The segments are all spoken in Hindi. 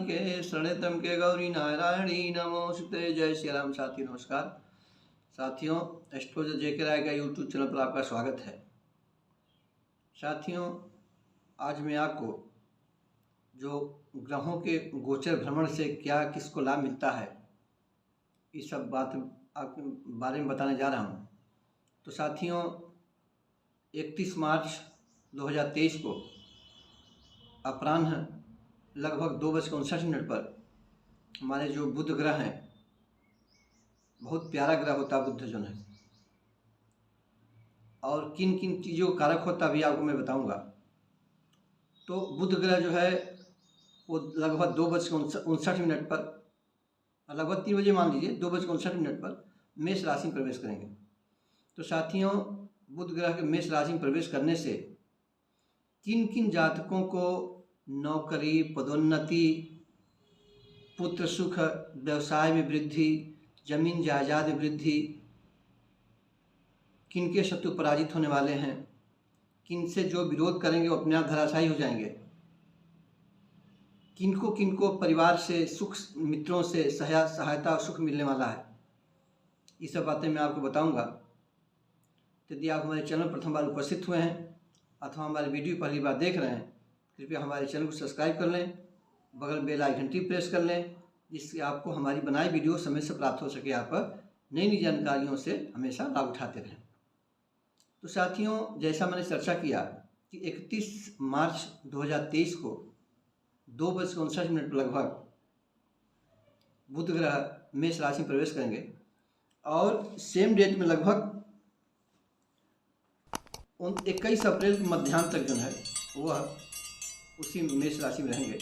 के शरणतम के गौरी नारायणी नमोस्तुते। जय श्री राम। साथियों नमस्कार। साथियों, एस्ट्रोलॉजर जेके राय का यूट्यूब चैनल पर आपका स्वागत है। साथियों, आज मैं आपको जो ग्रहों के गोचर भ्रमण से क्या किसको लाभ मिलता है, इस सब बात आपके बारे में बताने जा रहा हूँ। तो साथियों, 31 मार्च 2023 को अपराह्न लगभग 2:59 पर हमारे जो बुध ग्रह हैं, बहुत प्यारा ग्रह होता है बुध जो है, और किन किन चीज़ों का कारक होता भी आपको मैं बताऊंगा। तो बुध ग्रह जो है वो लगभग 2:59 पर, लगभग 3 बजे मान लीजिए 2:59 पर मेष राशि में प्रवेश करेंगे। तो साथियों, बुध ग्रह के मेष राशि में प्रवेश करने से किन किन जातकों को नौकरी, पदोन्नति, पुत्र सुख, व्यवसाय में वृद्धि, जमीन जायदाद में वृद्धि, किनके शत्रु पराजित होने वाले हैं, किनसे जो विरोध करेंगे वो अपने आप धराशायी हो जाएंगे, किनको किनको परिवार से सुख, मित्रों से सहायता और सुख मिलने वाला है, ये सब बातें मैं आपको बताऊंगा। यदि आप हमारे चैनल प्रथम बार उपस्थित हुए हैं अथवा हमारे वीडियो पहली बार देख रहे हैं, कृपया हमारे चैनल को सब्सक्राइब कर लें, बगल बेल आइकन घंटी प्रेस कर लें, जिससे आपको हमारी बनाई वीडियो समय से प्राप्त हो सके। आप नई नई जानकारियों से हमेशा लाभ उठाते रहें। तो साथियों, जैसा मैंने चर्चा किया कि 31 मार्च 2023 को 2:59 पर लगभग बुध ग्रह मेष राशि में प्रवेश करेंगे और सेम डेट में लगभग 21 अप्रैल के मध्याह्न तक जो है वह उसी मेष राशि में रहेंगे।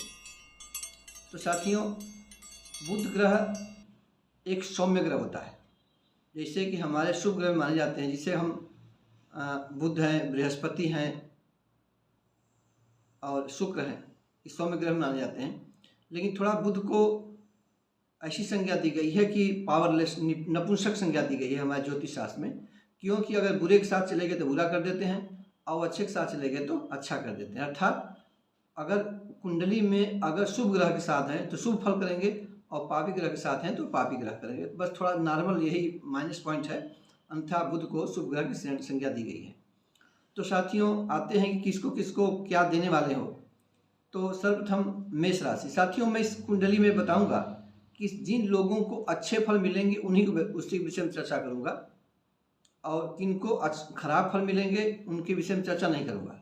तो साथियों, बुध ग्रह एक सौम्य ग्रह होता है, जैसे कि हमारे शुभ ग्रह माने जाते हैं, जिसे हम बुध हैं, बृहस्पति हैं और शुक्र हैं, इस सौम्य ग्रह माने जाते हैं। लेकिन थोड़ा बुध को ऐसी संज्ञा दी गई है कि पावरलेस, नपुंसक संज्ञा दी गई है हमारे ज्योतिष शास्त्र में, क्योंकि अगर बुरे के साथ चले गए तो बुरा कर देते हैं और अच्छे के साथ चले गए तो अच्छा कर देते हैं। अर्थात अगर कुंडली में अगर शुभ ग्रह के साथ हैं तो शुभ फल करेंगे और पापी ग्रह के साथ हैं तो पापी ग्रह करेंगे। बस थोड़ा नॉर्मल यही माइनस पॉइंट है, अन्यथा बुध को शुभ ग्रह की संज्ञा दी गई है। तो साथियों, आते हैं कि किसको किसको क्या देने वाले हो। तो सर्वप्रथम मेष राशि। साथियों, मैं इस कुंडली में बताऊंगा कि जिन लोगों को अच्छे फल मिलेंगे उन्हीं को उसी विषय में चर्चा करूंगा, और किनको खराब फल मिलेंगे उनके विषय में चर्चा नहीं करूंगा।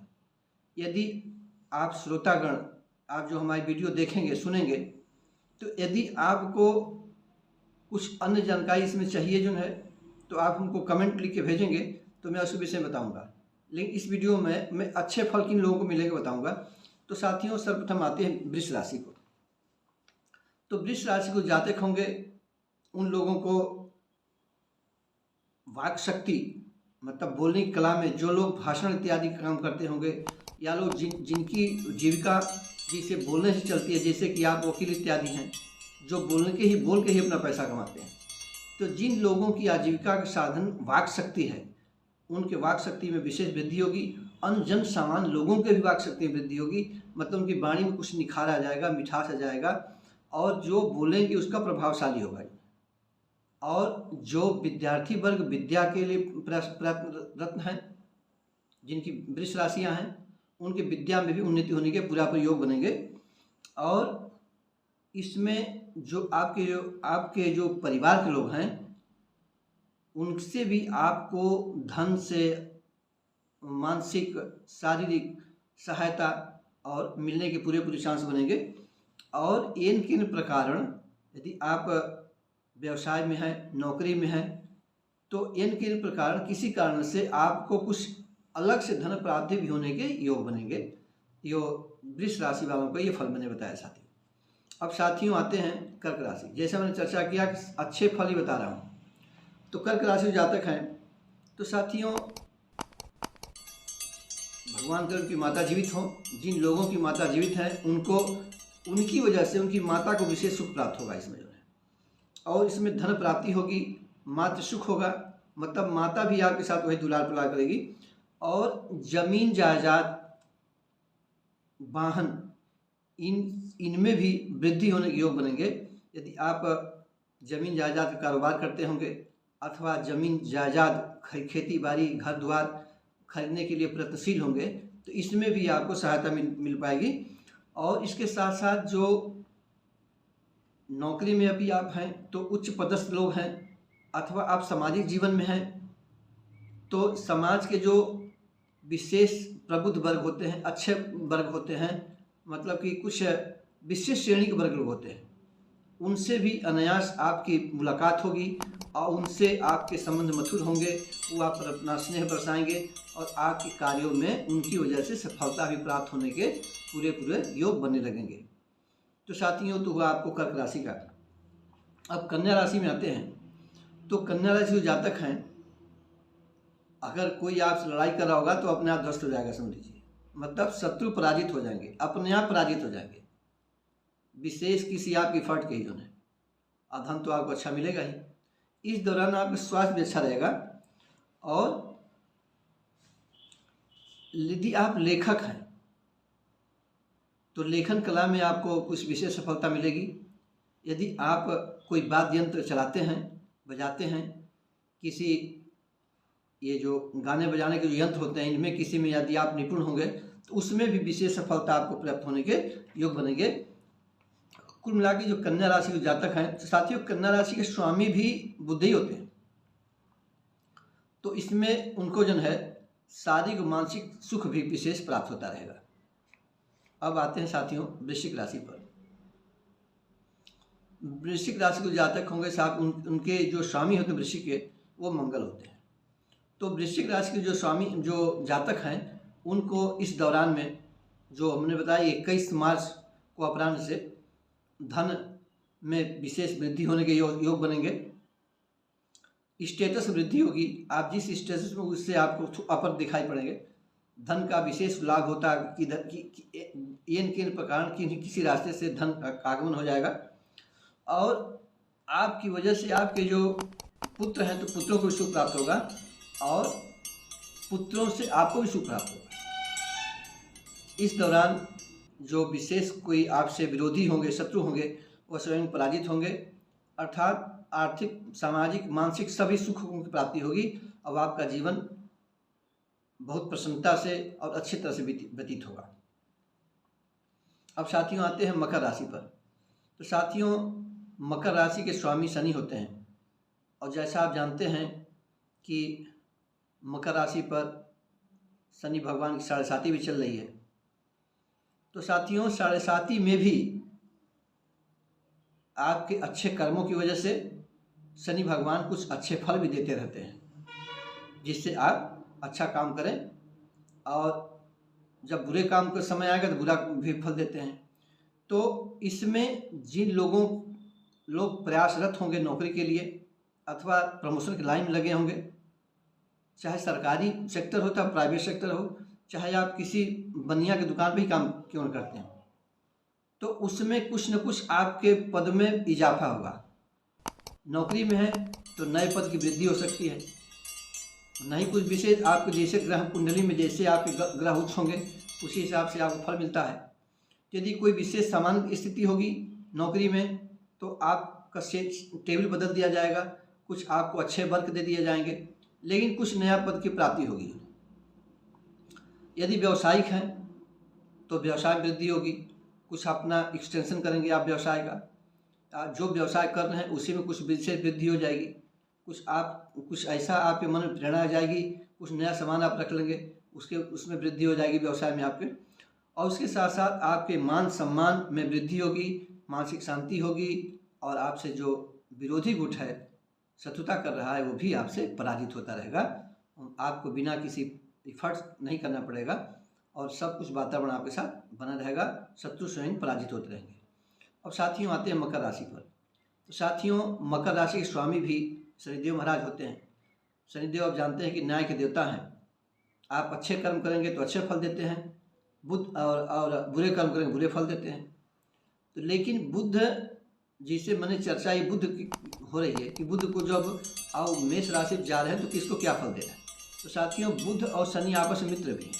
यदि आप श्रोतागण, आप जो हमारी वीडियो देखेंगे सुनेंगे, तो यदि आपको कुछ अन्य जानकारी इसमें चाहिए जो है, तो आप हमको कमेंट लिख के भेजेंगे तो मैं उस विषय में बताऊंगा। लेकिन इस वीडियो में मैं अच्छे फल किन लोगों को मिलेंगे बताऊंगा। तो साथियों, सर्वप्रथम आते हैं वृष राशि को। तो वृष राशि को जातक होंगे उन लोगों को वाक शक्ति, मतलब बोलने की कला में जो लोग भाषण इत्यादि का काम करते होंगे, या लोग जिनकी जीविका जिसे बोलने से चलती है, जैसे कि आप वकील इत्यादि हैं जो बोल के ही अपना पैसा कमाते हैं। तो जिन लोगों की आजीविका का साधन वाक शक्ति है, उनके वाक शक्ति में विशेष वृद्धि होगी। अन्य जन सामान्य लोगों के भी वाक शक्ति में वृद्धि होगी, मतलब उनकी वाणी में कुछ निखार आ जाएगा, मिठास आ जाएगा, और जो बोलेंगे उसका प्रभावशाली होगा। और जो विद्यार्थी वर्ग विद्या के लिए प्रयत्नरत हैं, जिनकी वृष राशियाँ हैं, उनकी विद्या में भी उन्नति होने के पूरा योग बनेंगे। और इसमें जो आपके जो परिवार के लोग हैं, उनसे भी आपको धन से, मानसिक, शारीरिक सहायता और मिलने के पूरे चांस बनेंगे। और इन प्रकार यदि आप व्यवसाय में हैं, नौकरी में हैं, तो इन प्रकार किसी कारण से आपको कुछ अलग से धन प्राप्ति भी होने के योग बनेंगे। यो वृष राशि वालों को ये फल मैंने बताया साथियों। अब साथियों आते हैं कर्क राशि। जैसे मैंने चर्चा किया कि अच्छे फल ही बता रहा हूँ। तो कर्क राशि जातक हैं, तो साथियों भगवान करे उनकी माता जीवित हो। जिन लोगों की माता जीवित हैं उनको, उनकी वजह से उनकी माता को विशेष सुख प्राप्त होगा इसमें जो है, और इसमें धन प्राप्ति होगी, मातृ सुख होगा, मतलब माता भी आपके साथ वही दुलार पुलार करेगी। और जमीन जायदाद, वाहन, इन इनमें भी वृद्धि होने के योग बनेंगे। यदि आप ज़मीन जायदाद का कारोबार करते होंगे अथवा ज़मीन जायदाद खेती बाड़ी घर द्वार खरीदने के लिए प्रयत्नशील होंगे तो इसमें भी आपको सहायता मिल पाएगी। और इसके साथ साथ जो नौकरी में अभी आप हैं तो उच्च पदस्थ लोग हैं अथवा आप सामाजिक जीवन में हैं तो समाज के जो विशेष प्रबुद्ध वर्ग होते हैं, अच्छे वर्ग होते हैं, मतलब कि कुछ विशेष श्रेणी के वर्ग लोग होते हैं, उनसे भी अनायास आपकी मुलाकात होगी और उनसे आपके संबंध मधुर होंगे। वो आप पर अपना स्नेह बरसाएंगे और आपके कार्यों में उनकी वजह से सफलता भी प्राप्त होने के पूरे योग बनने लगेंगे। तो साथियों, तो हुआ आपको कर्क राशि का। अब कन्या राशि में आते हैं तो कन्या राशि जो जातक हैं, अगर कोई आपसे लड़ाई कर रहा होगा तो अपने आप ध्वस्त हो जाएगा, समझ लीजिए। मतलब शत्रु पराजित हो जाएंगे, अपने आप पराजित हो जाएंगे, विशेष किसी आपकी फट के ही जो है। धन तो आपको अच्छा मिलेगा ही। इस दौरान आपका स्वास्थ्य भी अच्छा रहेगा। और यदि आप लेखक हैं तो लेखन कला में आपको कुछ विशेष सफलता मिलेगी। यदि आप कोई वाद्य यंत्र चलाते हैं, बजाते हैं, किसी ये जो गाने बजाने के जो यंत्र होते हैं इनमें किसी में यदि आप निपुण होंगे तो उसमें भी विशेष सफलता आपको प्राप्त होने के योग बनेंगे। कुल मिला के जो कन्या राशि के जातक हैं, तो साथियों कन्या राशि के स्वामी भी बुध ही होते हैं, तो इसमें उनको जो है शारीरिक मानसिक सुख भी विशेष प्राप्त होता रहेगा। अब आते हैं साथियों वृश्चिक राशि पर। वृश्चिक राशि के जातक होंगे साथ उनके जो स्वामी होते हैं वृश्चिक के, वो मंगल होते हैं। तो वृश्चिक राशि के जो स्वामी जो जातक हैं उनको इस दौरान में जो हमने बताया 21 मार्च को अपराह्न से धन में विशेष वृद्धि होने के योग बनेंगे। स्टेटस वृद्धि होगी, आप जिस स्टेटस में उससे आपको अपर दिखाई पड़ेंगे। धन का विशेष लाभ होता है कि प्रकार किसी रास्ते से धन का आगमन हो जाएगा। और आपकी वजह से आपके जो पुत्र हैं तो पुत्रों को भी सुख प्राप्त होगा और पुत्रों से आपको भी सुख प्राप्त होगा। इस दौरान जो विशेष कोई आपसे विरोधी होंगे, शत्रु होंगे, वह स्वयं पराजित होंगे, अर्थात आर्थिक, सामाजिक, मानसिक सभी सुखों की प्राप्ति होगी। अब आपका जीवन बहुत प्रसन्नता से और अच्छी तरह से व्यतीत होगा। अब साथियों आते हैं मकर राशि पर। तो साथियों मकर राशि के स्वामी शनि होते हैं और जैसा आप जानते हैं कि मकर राशि पर शनि भगवान की 7.5 भी चल रही है। तो साथियों 7.5 में भी आपके अच्छे कर्मों की वजह से शनि भगवान कुछ अच्छे फल भी देते रहते हैं, जिससे आप अच्छा काम करें। और जब बुरे काम का समय आएगा तो बुरा भी फल देते हैं। तो इसमें जिन लोग प्रयासरत होंगे नौकरी के लिए अथवा प्रमोशन की लाइन में लगे होंगे, चाहे सरकारी सेक्टर हो चाहे प्राइवेट सेक्टर हो, चाहे आप किसी बनिया की दुकान पे ही काम क्यों न करते हैं, तो उसमें कुछ न कुछ आपके पद में इजाफा होगा। नौकरी में है तो नए पद की वृद्धि हो सकती है। नहीं कुछ विशेष आपको जैसे ग्रह कुंडली में जैसे आपके ग्रह उच्च होंगे उसी हिसाब से आपको फल मिलता है। यदि कोई विशेष सामान्य स्थिति होगी नौकरी में तो आपका टेबल बदल दिया जाएगा, कुछ आपको अच्छे वर्क दे दिए जाएंगे, लेकिन कुछ नया पद की प्राप्ति होगी। यदि व्यवसायिक हैं तो व्यवसाय में वृद्धि होगी, कुछ अपना एक्सटेंशन करेंगे आप व्यवसाय का, जो व्यवसाय कर रहे हैं उसी में कुछ विशेष वृद्धि हो जाएगी। कुछ ऐसा आपके मन में प्रेरणा आ जाएगी, कुछ नया सामान आप रख लेंगे, उसमें वृद्धि हो जाएगी व्यवसाय में आपके। और उसके साथ साथ आपके मान सम्मान में वृद्धि होगी, मानसिक शांति होगी और आपसे जो विरोधी गुट है, शत्रुता कर रहा है, वो भी आपसे पराजित होता रहेगा। आपको बिना किसी एफर्ट नहीं करना पड़ेगा और सब कुछ वातावरण आपके साथ बना रहेगा, शत्रु स्वयं पराजित होते रहेंगे। अब साथियों आते हैं मकर राशि पर। तो साथियों मकर राशि के स्वामी भी शनिदेव महाराज होते हैं। शनिदेव आप जानते हैं कि न्याय के देवता हैं। आप अच्छे कर्म करेंगे तो अच्छे फल देते हैं, बुध और बुरे कर्म करेंगे बुरे फल देते हैं। तो लेकिन बुध जिसे मैंने चर्चा ये बुध की हो रही है कि बुध को जब आओ मेष राशि जा रहे हैं तो किसको क्या फल दे रहा है। तो साथियों बुध और शनि आपस में मित्र भी हैं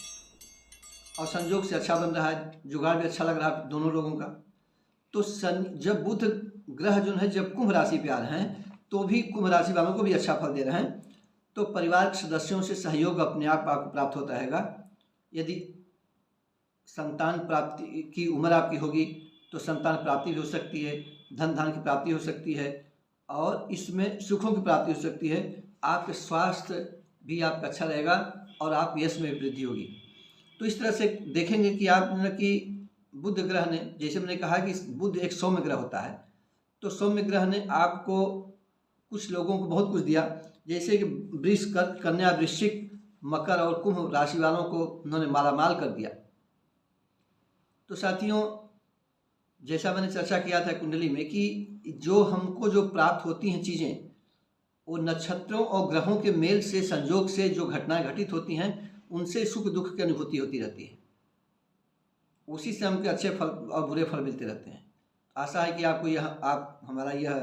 और संयोग से अच्छा बन रहा है, जुगाड़ भी अच्छा लग रहा है दोनों लोगों का। तो जब बुध ग्रह जो है जब कुंभ राशि पे आ रहे हैं तो भी कुंभ राशि वालों को भी अच्छा फल दे रहे हैं। तो परिवार के सदस्यों से सहयोग अपने आप आपको प्राप्त होता हैगा। यदि संतान प्राप्ति की उम्र आपकी होगी तो संतान प्राप्ति भी हो सकती है, धन धान की प्राप्ति हो सकती है और इसमें सुखों की प्राप्ति हो सकती है। आपके स्वास्थ्य भी आपका अच्छा रहेगा और आप यश में वृद्धि होगी। तो इस तरह से देखेंगे कि आप कि बुध ग्रह ने, जैसे मैंने कहा कि बुध एक सौम्य ग्रह होता है, तो सौम्य ग्रह ने आपको कुछ लोगों को बहुत कुछ दिया, जैसे कि वृष, कन्या, वृश्चिक, मकर और कुंभ राशि वालों को उन्होंने मालामाल कर दिया। तो साथियों, जैसा मैंने चर्चा किया था कुंडली में कि जो हमको जो प्राप्त होती हैं चीज़ें, वो नक्षत्रों और ग्रहों के मेल से, संयोग से जो घटनाएं घटित होती हैं उनसे सुख दुख की अनुभूति होती रहती है। उसी से हमको अच्छे फल और बुरे फल मिलते रहते हैं। आशा है कि आपको हमारा यह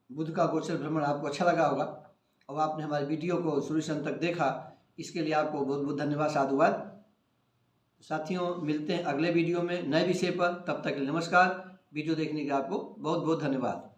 बुध का गोचर भ्रमण आपको अच्छा लगा होगा और आपने हमारे वीडियो को शुरू से अंत तक देखा, इसके लिए आपको बहुत बहुत धन्यवाद, साधुवाद। साथियों, मिलते हैं अगले वीडियो में नए विषय पर। तब तक के लिए नमस्कार। वीडियो देखने के आपको बहुत बहुत धन्यवाद।